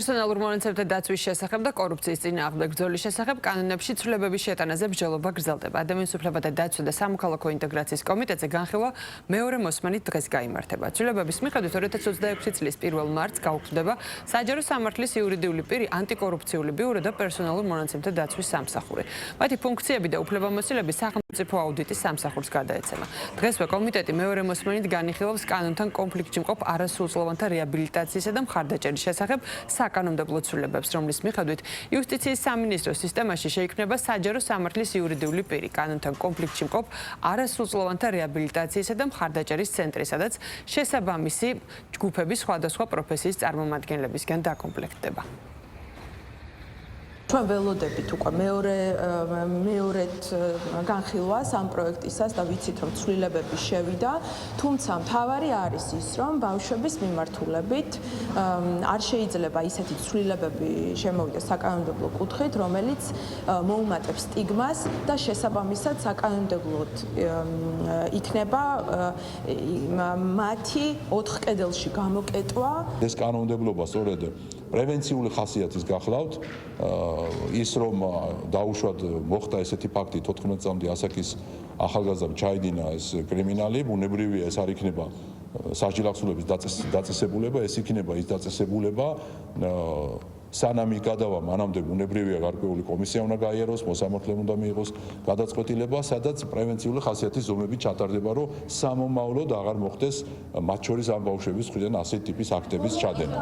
პერსონალურ მონაცემთა დაცვის შესახებ და კორუფციის წინააღმდეგ ბრძოლის შესახებ კანონებში ცვლილებების შეტანაზე ბრძოლობა გრძელდება. ადამიანის უფლებათა დაცვა და სამოქალაქო ინტეგრაციის კომიტეტზე განხილვა მეორე მოსმენით დღეს გაიმართება. ცვლილებების მიხედვით 2026 წლის 1 მარტს გაუქმდება საჯარო სამართლის იურიდიული პირი ანტიკორუფციული ბიურო და პერსონალურ მონაცემთა დაცვის სამსახური. მათი ფუნქციები და უფლებამოსილები სახელმწიფო აუდიტის სამსახურს გადაეცემა. დღესვე კომიტეტი მეორე მოსმენით განიხილავს კანონთან კონფლიქტში მყოფ არასრულწლოვანთა რეაბილიტაციისა და მხარდაჭერის შესახებ საკანონმდებლო ცვლილებებს, რომლის მიხედვით იუსტიციის სამინისტროს სისტემაში შეიქმნება საჯარო სამართლის იურიდიული პირი კანონთან კონფლიქტში მყოფ არასრულწლოვანთა რეაბილიტაციისა და მხარდაჭერის ცენტრი, სადაც შესაბამისი ჯგუფების სხვადასხვა პროფესიის წარმომადგენლებისგან დაკომპლექტდება. ჩვენ ველოდებით უკვე მეორედ განხილვას ამ პროექტისას და ვიცით, რომ ცვლილებები შევიდა, თუმცა მთავარი არის ის, რომ ბავშვების მიმართულებით არ შეიძლება ისეთი ცვლილებები შემოვიდეს საკანონმდებლო კუთხით, რომელიც მოუმატებს სტიგმას და შესაბამისად საკანონმდებლოდ იქნება მათი 4 კედელში გამოკეტვა. ეს კანონმდებლობა სწორედ პრევენციული ხასიათის გახლავთ, ის რომ დაუშვათ მოხდა ესეთი ფაქტი 14 წლამდე ასაკის ახალგაზრდამ ჩაიდინა ეს კრიმინალი, ბუნებრივია ეს არ იქნება სასჯელახსოვრების დაწესებულება, ეს იქნება ის დაწესებულება სანამ ის გადავა, მანამდე ბუნებრივია გარკვეული კომისია უნდა გაიაროს, მოსამართლემ უნდა მიიღოს გადაწყვეტილება, სადაც პრევენციული ხასიათის ზომები ჩატარდება, რომ სამომავლოდ აღარ მოხდეს მათ შორის ამ ბავშვების მხრიდან ასეთი ტიპის აქტების ჩადენა.